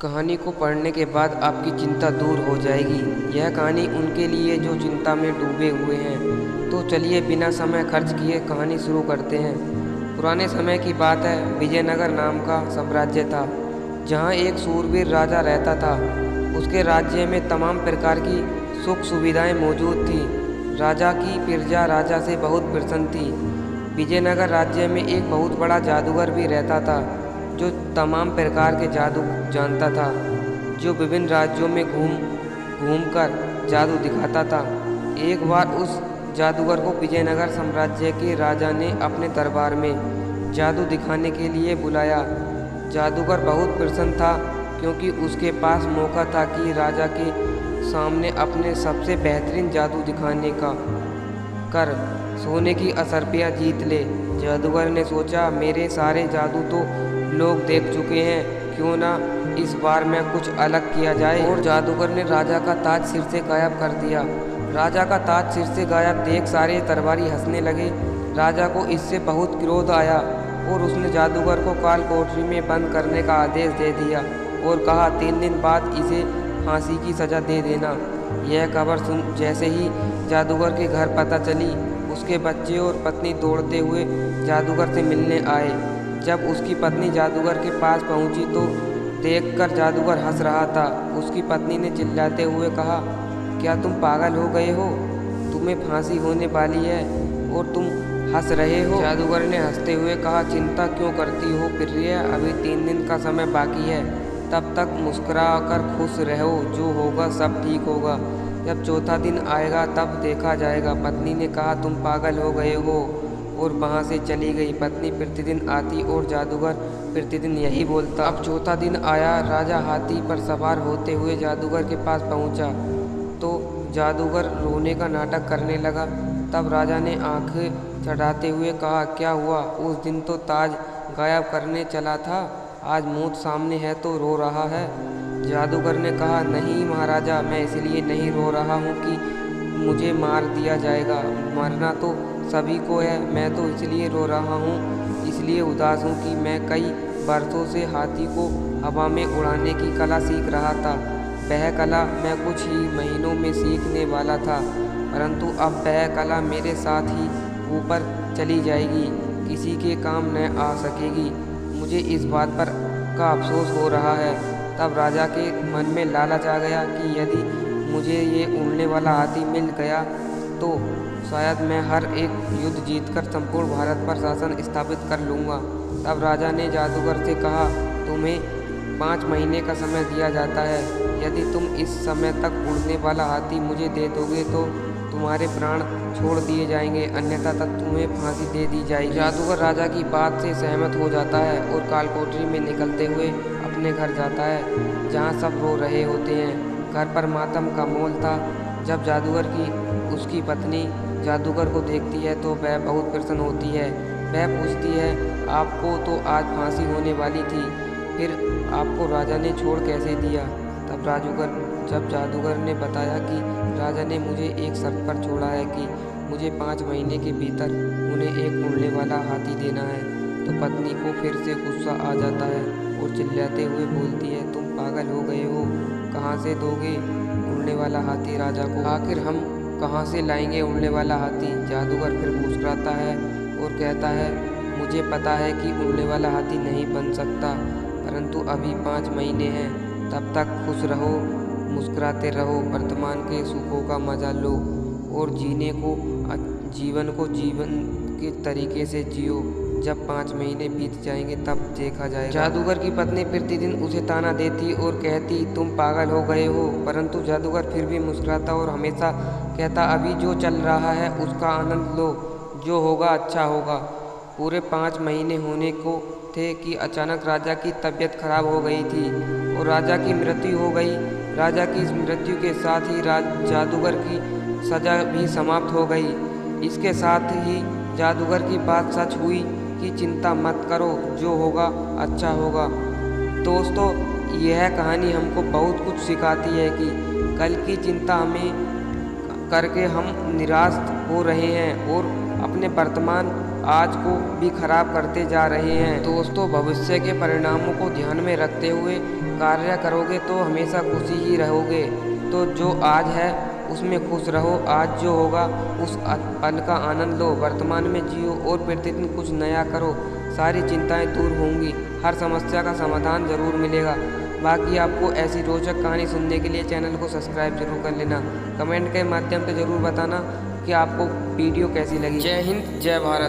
कहानी को पढ़ने के बाद आपकी चिंता दूर हो जाएगी। यह कहानी उनके लिए जो चिंता में डूबे हुए हैं। तो चलिए बिना समय खर्च किए कहानी शुरू करते हैं। पुराने समय की बात है। विजयनगर नाम का साम्राज्य था, जहाँ एक शूरवीर राजा रहता था। उसके राज्य में तमाम प्रकार की सुख सुविधाएं मौजूद थी। राजा की प्रजा राजा से बहुत प्रसन्न थी। विजयनगर राज्य में एक बहुत बड़ा जादूगर भी रहता था, जो तमाम प्रकार के जादू जानता था, जो विभिन्न राज्यों में घूम कर जादू दिखाता था। एक बार उस जादूगर को विजयनगर साम्राज्य के राजा ने अपने दरबार में जादू दिखाने के लिए बुलाया। जादूगर बहुत प्रसन्न था, क्योंकि उसके पास मौका था कि राजा के सामने अपने सबसे बेहतरीन जादू दिखाने का कर सोने की असरपिया जीत ले। जादूगर ने सोचा, मेरे सारे जादू तो लोग देख चुके हैं, क्यों ना इस बार मैं कुछ अलग किया जाए। और जादूगर ने राजा का ताज सिर से गायब कर दिया। राजा का ताज सिर से गायब देख सारे दरबारी हंसने लगे। राजा को इससे बहुत क्रोध आया और उसने जादूगर को काल कोठरी में बंद करने का आदेश दे दिया और कहा, 3 दिन बाद इसे फांसी की सज़ा दे देना। यह खबर सुन जैसे ही जादूगर के घर पता चली, उसके बच्चे और पत्नी दौड़ते हुए जादूगर से मिलने आए। जब उसकी पत्नी जादूगर के पास पहुंची तो देखकर जादूगर हंस रहा था। उसकी पत्नी ने चिल्लाते हुए कहा, क्या तुम पागल हो गए हो? तुम्हें फांसी होने वाली है और तुम हंस रहे हो। जादूगर ने हंसते हुए कहा, चिंता क्यों करती हो प्रिय, अभी 3 दिन का समय बाकी है। तब तक मुस्कुरा कर खुश रहो, जो होगा सब ठीक होगा। जब चौथा दिन आएगा तब देखा जाएगा। पत्नी ने कहा, तुम पागल हो गए हो, और वहाँ से चली गई। पत्नी प्रतिदिन आती और जादूगर प्रतिदिन यही बोलता। अब चौथा दिन आया। राजा हाथी पर सवार होते हुए जादूगर के पास पहुँचा तो जादूगर रोने का नाटक करने लगा। तब राजा ने आंखें चढ़ाते हुए कहा, क्या हुआ? उस दिन तो ताज गायब करने चला था, आज मौत सामने है तो रो रहा है। जादूगर ने कहा, नहीं महाराजा, मैं इसलिए नहीं रो रहा हूँ कि मुझे मार दिया जाएगा। मरना तो सभी को है, मैं तो इसलिए रो रहा हूँ, इसलिए उदास हूँ कि मैं कई बरसों से हाथी को हवा में उड़ाने की कला सीख रहा था। वह कला मैं कुछ ही महीनों में सीखने वाला था, परंतु अब वह कला मेरे साथ ही ऊपर चली जाएगी, किसी के काम न आ सकेगी। मुझे इस बात पर का अफसोस हो रहा है। तब राजा के मन में लालच आ गया कि यदि मुझे ये उड़ने वाला हाथी मिल गया तो शायद मैं हर एक युद्ध जीतकर संपूर्ण भारत पर शासन स्थापित कर लूँगा। तब राजा ने जादूगर से कहा, तुम्हें 5 महीने का समय दिया जाता है। यदि तुम इस समय तक उड़ने वाला हाथी मुझे दे दोगे तो तुम्हारे प्राण छोड़ दिए जाएंगे, अन्यथा तक तुम्हें फांसी दे दी जाएगी। जादूगर राजा की बात से सहमत हो जाता है और कालकोठरी में निकलते हुए अपने घर जाता है, जहाँ सब रो रहे होते हैं। घर पर मातम का माहौल था। जब जादूगर की उसकी पत्नी जादूगर को देखती है तो वह बहुत प्रसन्न होती है। वह पूछती है, आपको तो आज फांसी होने वाली थी, फिर आपको राजा ने छोड़ कैसे दिया? तब जब जादूगर ने बताया कि राजा ने मुझे एक शर्त पर छोड़ा है कि मुझे 5 महीने के भीतर उन्हें एक उड़ने वाला हाथी देना है, तो पत्नी को फिर से गुस्सा आ जाता है और चिल्लाते हुए बोलती है, तुम पागल हो गए हो? कहाँ से दोगे उड़ने वाला हाथी राजा को? आखिर हम कहाँ से लाएंगे उड़ने वाला हाथी? जादूगर फिर मुस्कुराता है और कहता है, मुझे पता है कि उड़ने वाला हाथी नहीं बन सकता, परंतु अभी 5 महीने हैं, तब तक खुश रहो, मुस्कुराते रहो, वर्तमान के सुखों का मजा लो और जीवन को जीवन के तरीके से जियो। जब 5 महीने बीत जाएंगे तब देखा जाएगा। जादूगर की पत्नी प्रतिदिन उसे ताना देती और कहती, तुम पागल हो गए हो, परंतु जादूगर फिर भी मुस्कुराता और हमेशा कहता, अभी जो चल रहा है उसका आनंद लो, जो होगा अच्छा होगा। पूरे 5 महीने होने को थे कि अचानक राजा की तबीयत खराब हो गई थी और राजा की मृत्यु हो गई। राजा की इस मृत्यु के साथ ही जादूगर की सजा भी समाप्त हो गई। इसके साथ ही जादूगर की बात सच हुई कि चिंता मत करो, जो होगा अच्छा होगा। दोस्तों, यह कहानी हमको बहुत कुछ सिखाती है कि कल की चिंता हमें करके हम निराश हो रहे हैं और अपने वर्तमान आज को भी खराब करते जा रहे हैं। दोस्तों, भविष्य के परिणामों को ध्यान में रखते हुए कार्य करोगे तो हमेशा खुशी ही रहोगे। तो जो आज है उसमें खुश रहो, आज जो होगा उस पल का आनंद लो, वर्तमान में जियो और प्रतिदिन कुछ नया करो। सारी चिंताएं दूर होंगी, हर समस्या का समाधान ज़रूर मिलेगा। बाकी आपको ऐसी रोचक कहानी सुनने के लिए चैनल को सब्सक्राइब जरूर कर लेना। कमेंट के माध्यम से ज़रूर बताना कि आपको वीडियो कैसी लगी। जय हिंद, जय भारत।